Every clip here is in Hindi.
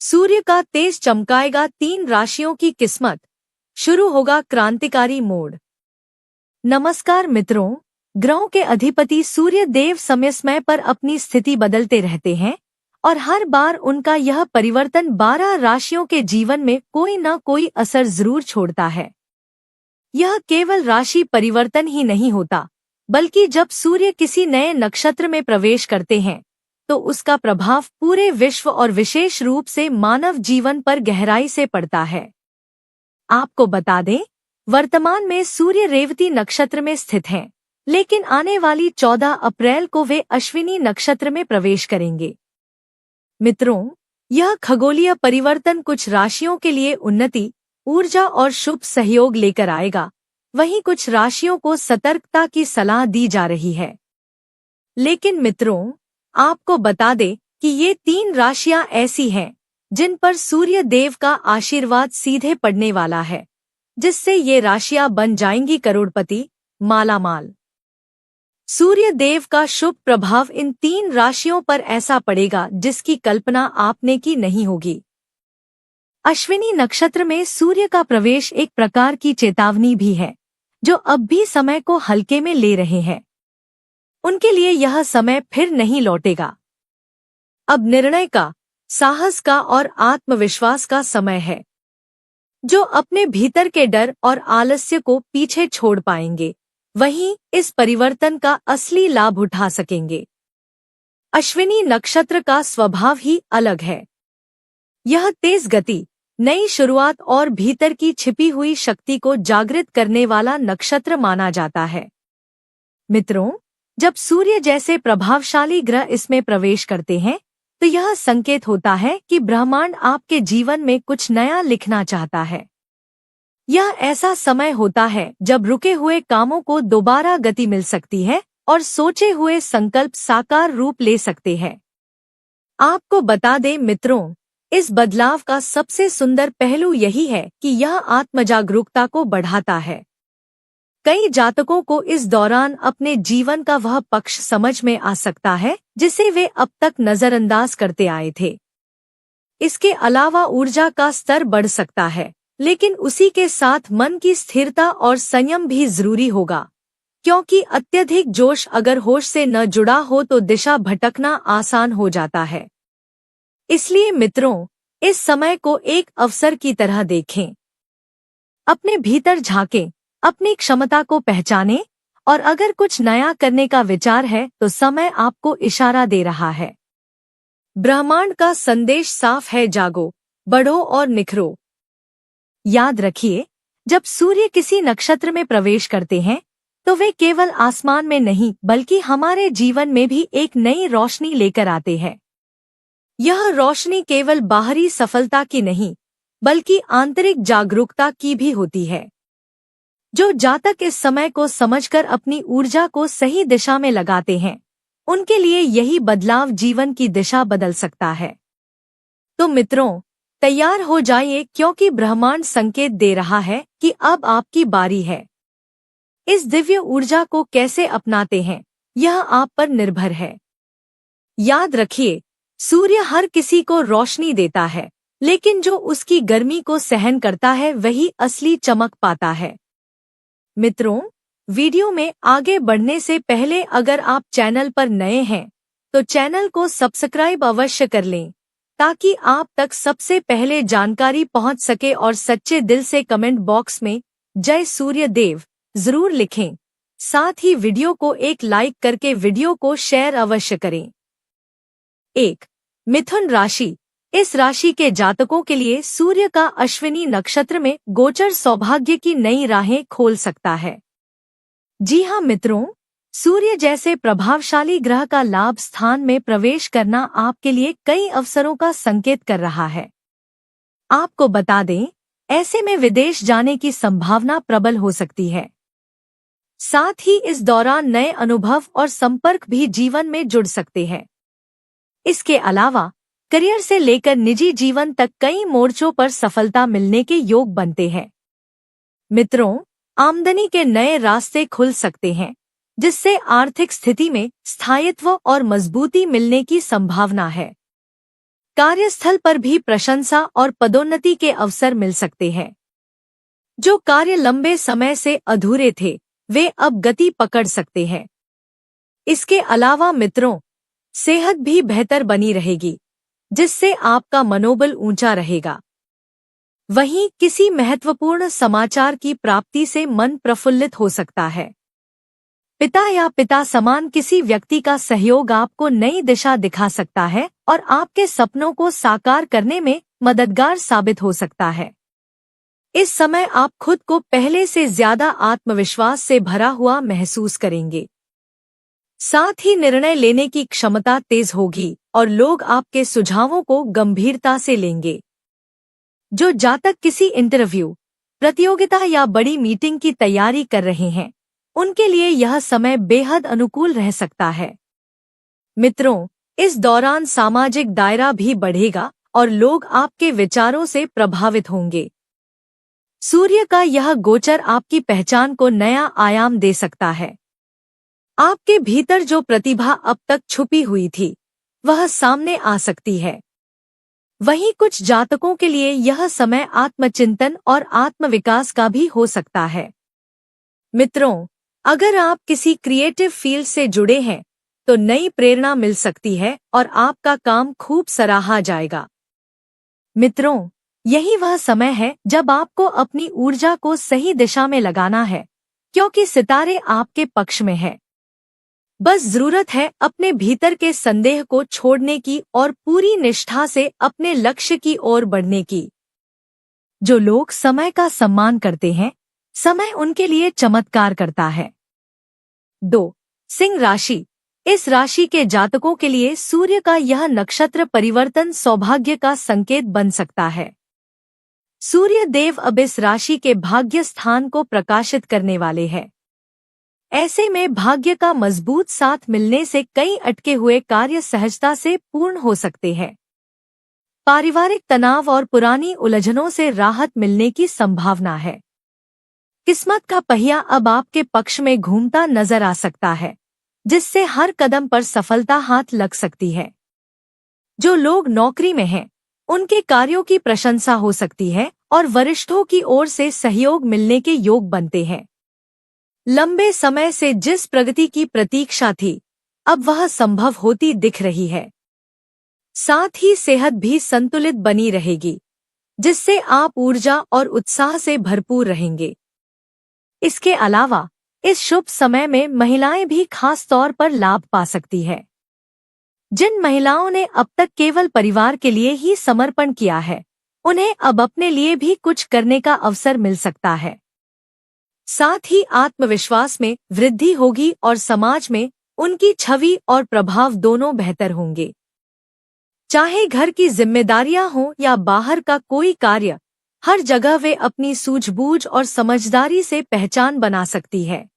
सूर्य का तेज चमकाएगा 3 राशियों की किस्मत, शुरू होगा क्रांतिकारी मोड़। नमस्कार मित्रों, ग्रहों के अधिपति सूर्य देव समय समय पर अपनी स्थिति बदलते रहते हैं और हर बार उनका यह परिवर्तन 12 राशियों के जीवन में कोई न कोई असर जरूर छोड़ता है। यह केवल राशि परिवर्तन ही नहीं होता, बल्कि जब सूर्य किसी नए नक्षत्र में प्रवेश करते हैं तो उसका प्रभाव पूरे विश्व और विशेष रूप से मानव जीवन पर गहराई से पड़ता है। आपको बता दें, वर्तमान में सूर्य रेवती नक्षत्र में स्थित हैं, लेकिन आने वाली 14 अप्रैल को वे अश्विनी नक्षत्र में प्रवेश करेंगे। मित्रों, यह खगोलीय परिवर्तन कुछ राशियों के लिए उन्नति, ऊर्जा और शुभ सहयोग लेकर आएगा, वहीं कुछ राशियों को सतर्कता की सलाह दी जा रही है। लेकिन मित्रों, आपको बता दें कि ये 3 राशियां ऐसी हैं जिन पर सूर्य देव का आशीर्वाद सीधे पड़ने वाला है, जिससे ये राशियां बन जाएंगी करोड़पति, मालामाल। सूर्य देव का शुभ प्रभाव इन 3 राशियों पर ऐसा पड़ेगा जिसकी कल्पना आपने की नहीं होगी। अश्विनी नक्षत्र में सूर्य का प्रवेश एक प्रकार की चेतावनी भी है, जो अब भी समय को हल्के में ले रहे हैं। उनके लिए यह समय फिर नहीं लौटेगा। अब निर्णय का, साहस का और आत्मविश्वास का समय है। जो अपने भीतर के डर और आलस्य को पीछे छोड़ पाएंगे, वहीं इस परिवर्तन का असली लाभ उठा सकेंगे। अश्विनी नक्षत्र का स्वभाव ही अलग है। यह तेज गति, नई शुरुआत और भीतर की छिपी हुई शक्ति को जागृत करने वाला नक्षत्र माना जाता है। मित्रों, जब सूर्य जैसे प्रभावशाली ग्रह इसमें प्रवेश करते हैं तो यह संकेत होता है कि ब्रह्मांड आपके जीवन में कुछ नया लिखना चाहता है। यह ऐसा समय होता है जब रुके हुए कामों को दोबारा गति मिल सकती है और सोचे हुए संकल्प साकार रूप ले सकते हैं। आपको बता दें मित्रों, इस बदलाव का सबसे सुंदर पहलू यही है कि यह आत्मजागरूकता को बढ़ाता है। कई जातकों को इस दौरान अपने जीवन का वह पक्ष समझ में आ सकता है जिसे वे अब तक नजरअंदाज करते आए थे। इसके अलावा ऊर्जा का स्तर बढ़ सकता है, लेकिन उसी के साथ मन की स्थिरता और संयम भी जरूरी होगा, क्योंकि अत्यधिक जोश अगर होश से न जुड़ा हो तो दिशा भटकना आसान हो जाता है। इसलिए मित्रों, इस समय को एक अवसर की तरह देखें। अपने भीतर झांकें, अपनी क्षमता को पहचानें और अगर कुछ नया करने का विचार है तो समय आपको इशारा दे रहा है। ब्रह्मांड का संदेश साफ है, जागो, बढ़ो और निखरो। याद रखिए, जब सूर्य किसी नक्षत्र में प्रवेश करते हैं तो वे केवल आसमान में नहीं बल्कि हमारे जीवन में भी एक नई रोशनी लेकर आते हैं। यह रोशनी केवल बाहरी सफलता की नहीं बल्कि आंतरिक जागरूकता की भी होती है। जो जातक इस समय को समझकर अपनी ऊर्जा को सही दिशा में लगाते हैं, उनके लिए यही बदलाव जीवन की दिशा बदल सकता है। तो मित्रों, तैयार हो जाइए, क्योंकि ब्रह्मांड संकेत दे रहा है कि अब आपकी बारी है। इस दिव्य ऊर्जा को कैसे अपनाते हैं, यह आप पर निर्भर है। याद रखिए, सूर्य हर किसी को रोशनी देता है, लेकिन जो उसकी गर्मी को सहन करता है वही असली चमक पाता है। मित्रों, वीडियो में आगे बढ़ने से पहले अगर आप चैनल पर नए हैं तो चैनल को सब्सक्राइब अवश्य कर लें, ताकि आप तक सबसे पहले जानकारी पहुंच सके और सच्चे दिल से कमेंट बॉक्स में जय सूर्य देव जरूर लिखें। साथ ही वीडियो को एक लाइक करके वीडियो को शेयर अवश्य करें। 1. मिथुन राशि। इस राशि के जातकों के लिए सूर्य का अश्विनी नक्षत्र में गोचर सौभाग्य की नई राहें खोल सकता है। जी हां मित्रों, सूर्य जैसे प्रभावशाली ग्रह का लाभ स्थान में प्रवेश करना आपके लिए कई अवसरों का संकेत कर रहा है। आपको बता दें, ऐसे में विदेश जाने की संभावना प्रबल हो सकती है। साथ ही इस दौरान नए अनुभव और संपर्क भी जीवन में जुड़ सकते हैं। इसके अलावा करियर से लेकर निजी जीवन तक कई मोर्चों पर सफलता मिलने के योग बनते हैं। मित्रों, आमदनी के नए रास्ते खुल सकते हैं, जिससे आर्थिक स्थिति में स्थायित्व और मजबूती मिलने की संभावना है। कार्यस्थल पर भी प्रशंसा और पदोन्नति के अवसर मिल सकते हैं। जो कार्य लंबे समय से अधूरे थे, वे अब गति पकड़ सकते हैं। इसके अलावा मित्रों, सेहत भी बेहतर बनी रहेगी, जिससे आपका मनोबल ऊंचा रहेगा। वहीं किसी महत्वपूर्ण समाचार की प्राप्ति से मन प्रफुल्लित हो सकता है। पिता या पिता समान किसी व्यक्ति का सहयोग आपको नई दिशा दिखा सकता है और आपके सपनों को साकार करने में मददगार साबित हो सकता है। इस समय आप खुद को पहले से ज्यादा आत्मविश्वास से भरा हुआ महसूस करेंगे। साथ ही निर्णय लेने की क्षमता तेज होगी और लोग आपके सुझावों को गंभीरता से लेंगे। जो जातक किसी इंटरव्यू, प्रतियोगिता या बड़ी मीटिंग की तैयारी कर रहे हैं, उनके लिए यह समय बेहद अनुकूल रह सकता है। मित्रों, इस दौरान सामाजिक दायरा भी बढ़ेगा और लोग आपके विचारों से प्रभावित होंगे। सूर्य का यह गोचर आपकी पहचान को नया आयाम दे सकता है। आपके भीतर जो प्रतिभा अब तक छुपी हुई थी, वह सामने आ सकती है। वहीं कुछ जातकों के लिए यह समय आत्मचिंतन और आत्मविकास का भी हो सकता है। मित्रों, अगर आप किसी क्रिएटिव फील्ड से जुड़े हैं, तो नई प्रेरणा मिल सकती है और आपका काम खूब सराहा जाएगा। मित्रों, यही वह समय है जब आपको अपनी ऊर्जा को सही दिशा में लगाना है, क्योंकि सितारे आपके पक्ष में है। बस जरूरत है अपने भीतर के संदेह को छोड़ने की और पूरी निष्ठा से अपने लक्ष्य की ओर बढ़ने की। जो लोग समय का सम्मान करते हैं, समय उनके लिए चमत्कार करता है। 2. सिंह राशि। इस राशि के जातकों के लिए सूर्य का यह नक्षत्र परिवर्तन सौभाग्य का संकेत बन सकता है। सूर्य देव अब इस राशि के भाग्य स्थान को प्रकाशित करने वाले हैं। ऐसे में भाग्य का मजबूत साथ मिलने से कई अटके हुए कार्य सहजता से पूर्ण हो सकते हैं। पारिवारिक तनाव और पुरानी उलझनों से राहत मिलने की संभावना है। किस्मत का पहिया अब आपके पक्ष में घूमता नजर आ सकता है, जिससे हर कदम पर सफलता हाथ लग सकती है। जो लोग नौकरी में हैं, उनके कार्यों की प्रशंसा हो सकती है और वरिष्ठों की ओर से सहयोग मिलने के योग बनते हैं। लंबे समय से जिस प्रगति की प्रतीक्षा थी, अब वह संभव होती दिख रही है। साथ ही सेहत भी संतुलित बनी रहेगी, जिससे आप ऊर्जा और उत्साह से भरपूर रहेंगे। इसके अलावा इस शुभ समय में महिलाएं भी खास तौर पर लाभ पा सकती है। जिन महिलाओं ने अब तक केवल परिवार के लिए ही समर्पण किया है, उन्हें अब अपने लिए भी कुछ करने का अवसर मिल सकता है। साथ ही आत्मविश्वास में वृद्धि होगी और समाज में उनकी छवि और प्रभाव दोनों बेहतर होंगे। चाहे घर की जिम्मेदारियां हों या बाहर का कोई कार्य, हर जगह वे अपनी सूझबूझ और समझदारी से पहचान बना सकती है।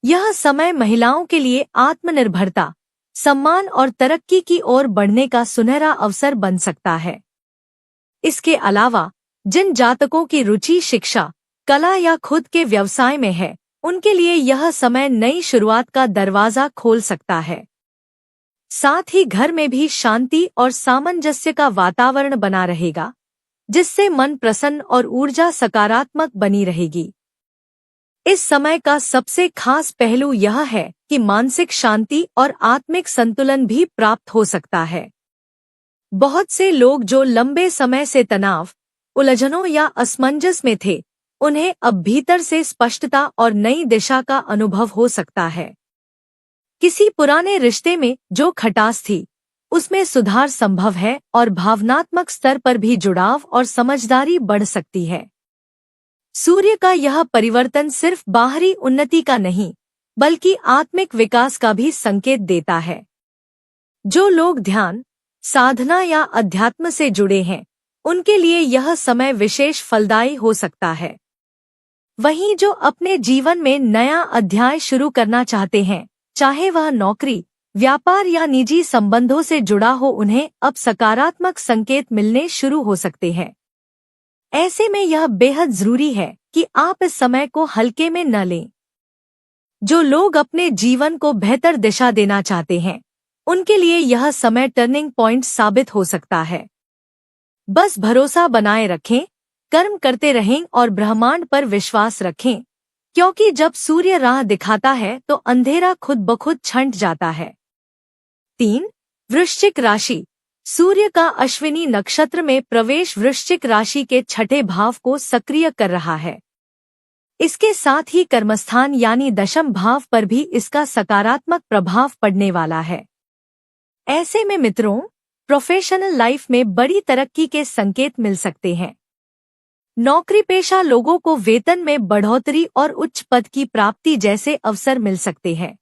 यह समय महिलाओं के लिए आत्मनिर्भरता, सम्मान और तरक्की की ओर बढ़ने का सुनहरा अवसर बन सकता है। इसके अलावा जिन जातकों की रुचि शिक्षा, कला या खुद के व्यवसाय में है, उनके लिए यह समय नई शुरुआत का दरवाजा खोल सकता है। साथ ही घर में भी शांति और सामंजस्य का वातावरण बना रहेगा, जिससे मन प्रसन्न और ऊर्जा सकारात्मक बनी रहेगी। इस समय का सबसे खास पहलू यह है कि मानसिक शांति और आत्मिक संतुलन भी प्राप्त हो सकता है। बहुत से लोग जो लंबे समय से तनाव, उलझनों या असमंजस में थे, उन्हें अब भीतर से स्पष्टता और नई दिशा का अनुभव हो सकता है। किसी पुराने रिश्ते में जो खटास थी, उसमें सुधार संभव है और भावनात्मक स्तर पर भी जुड़ाव और समझदारी बढ़ सकती है। सूर्य का यह परिवर्तन सिर्फ बाहरी उन्नति का नहीं, बल्कि आत्मिक विकास का भी संकेत देता है। जो लोग ध्यान, साधना या अध्यात्म से जुड़े हैं, उनके लिए यह समय विशेष फलदायी हो सकता है। वहीं जो अपने जीवन में नया अध्याय शुरू करना चाहते हैं, चाहे वह नौकरी, व्यापार या निजी संबंधों से जुड़ा हो, उन्हें अब सकारात्मक संकेत मिलने शुरू हो सकते हैं। ऐसे में यह बेहद जरूरी है कि आप इस समय को हल्के में न लें। जो लोग अपने जीवन को बेहतर दिशा देना चाहते हैं, उनके लिए यह समय टर्निंग पॉइंट साबित हो सकता है। बस भरोसा बनाए रखें, कर्म करते रहें और ब्रह्मांड पर विश्वास रखें, क्योंकि जब सूर्य राह दिखाता है तो अंधेरा खुद ब खुद छंट जाता है। 3. वृश्चिक राशि। सूर्य का अश्विनी नक्षत्र में प्रवेश वृश्चिक राशि के छठे भाव को सक्रिय कर रहा है। इसके साथ ही कर्मस्थान यानी दशम भाव पर भी इसका सकारात्मक प्रभाव पड़ने वाला है। ऐसे में मित्रों, प्रोफेशनल लाइफ में बड़ी तरक्की के संकेत मिल सकते हैं। नौकरी पेशा लोगों को वेतन में बढ़ोतरी और उच्च पद की प्राप्ति जैसे अवसर मिल सकते हैं।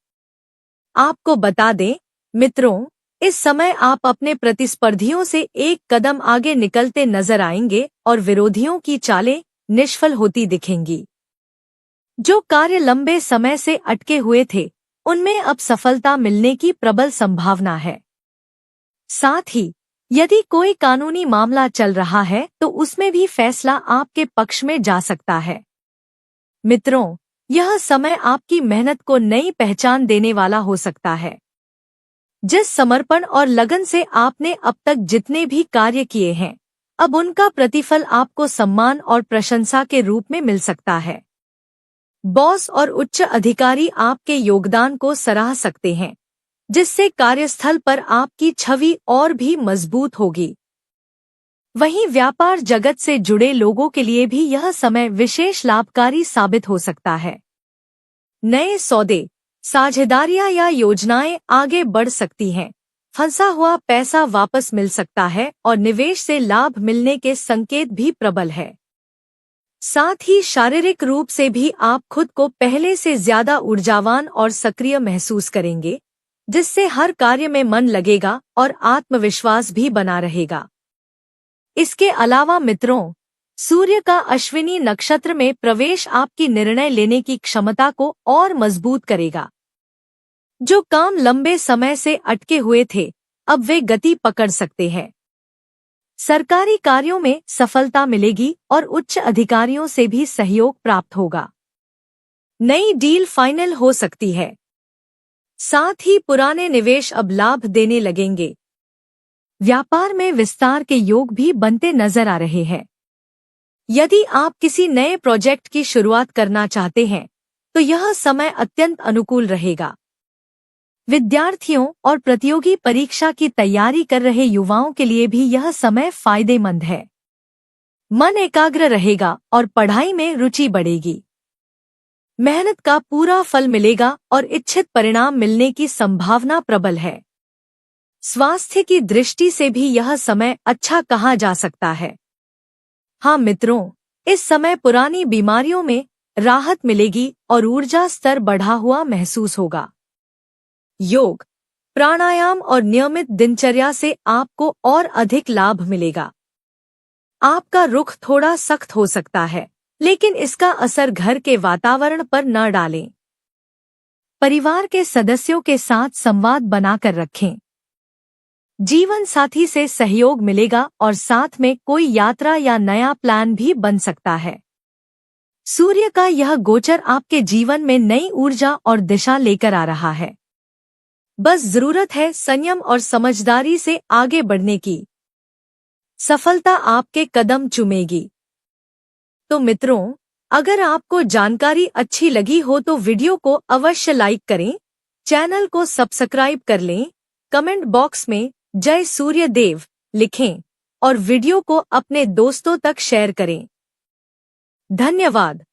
आपको बता दें मित्रों, इस समय आप अपने प्रतिस्पर्धियों से एक कदम आगे निकलते नजर आएंगे और विरोधियों की चालें निष्फल होती दिखेंगी। जो कार्य लंबे समय से अटके हुए थे, उनमें अब सफलता मिलने की प्रबल संभावना है। साथ ही यदि कोई कानूनी मामला चल रहा है तो उसमें भी फैसला आपके पक्ष में जा सकता है। मित्रों, यह समय आपकी मेहनत को नई पहचान देने वाला हो सकता है। जिस समर्पण और लगन से आपने अब तक जितने भी कार्य किए हैं, अब उनका प्रतिफल आपको सम्मान और प्रशंसा के रूप में मिल सकता है। बॉस और उच्च अधिकारी आपके योगदान को सराह सकते हैं, जिससे कार्यस्थल पर आपकी छवि और भी मजबूत होगी। वहीं व्यापार जगत से जुड़े लोगों के लिए भी यह समय विशेष लाभकारी साबित हो सकता है। नए सौदे, साझेदारियां या योजनाएं आगे बढ़ सकती हैं। फंसा हुआ पैसा वापस मिल सकता है और निवेश से लाभ मिलने के संकेत भी प्रबल है। साथ ही शारीरिक रूप से भी आप खुद को पहले से ज्यादा ऊर्जावान और सक्रिय महसूस करेंगे, जिससे हर कार्य में मन लगेगा और आत्मविश्वास भी बना रहेगा। इसके अलावा मित्रों, सूर्य का अश्विनी नक्षत्र में प्रवेश आपकी निर्णय लेने की क्षमता को और मजबूत करेगा। जो काम लंबे समय से अटके हुए थे, अब वे गति पकड़ सकते हैं। सरकारी कार्यों में सफलता मिलेगी और उच्च अधिकारियों से भी सहयोग प्राप्त होगा। नई डील फाइनल हो सकती है। साथ ही पुराने निवेश अब लाभ देने लगेंगे। व्यापार में विस्तार के योग भी बनते नजर आ रहे हैं। यदि आप किसी नए प्रोजेक्ट की शुरुआत करना चाहते हैं, तो यह समय अत्यंत अनुकूल रहेगा। विद्यार्थियों और प्रतियोगी परीक्षा की तैयारी कर रहे युवाओं के लिए भी यह समय फायदेमंद है। मन एकाग्र रहेगा और पढ़ाई में रुचि बढ़ेगी। मेहनत का पूरा फल मिलेगा और इच्छित परिणाम मिलने की संभावना प्रबल है। स्वास्थ्य की दृष्टि से भी यह समय अच्छा कहा जा सकता है। हाँ मित्रों, इस समय पुरानी बीमारियों में राहत मिलेगी और ऊर्जा स्तर बढ़ा हुआ महसूस होगा। योग, प्राणायाम और नियमित दिनचर्या से आपको और अधिक लाभ मिलेगा। आपका रुख थोड़ा सख्त हो सकता है, लेकिन इसका असर घर के वातावरण पर न डालें। परिवार के सदस्यों के साथ संवाद बनाकर रखें। जीवन साथी से सहयोग मिलेगा और साथ में कोई यात्रा या नया प्लान भी बन सकता है। सूर्य का यह गोचर आपके जीवन में नई ऊर्जा और दिशा लेकर आ रहा है। बस जरूरत है संयम और समझदारी से आगे बढ़ने की। सफलता आपके कदम चूमेगी। तो मित्रों, अगर आपको जानकारी अच्छी लगी हो तो वीडियो को अवश्य लाइक करें, चैनल को सब्सक्राइब कर लें, कमेंट बॉक्स में जय सूर्य देव लिखें और वीडियो को अपने दोस्तों तक शेयर करें। धन्यवाद।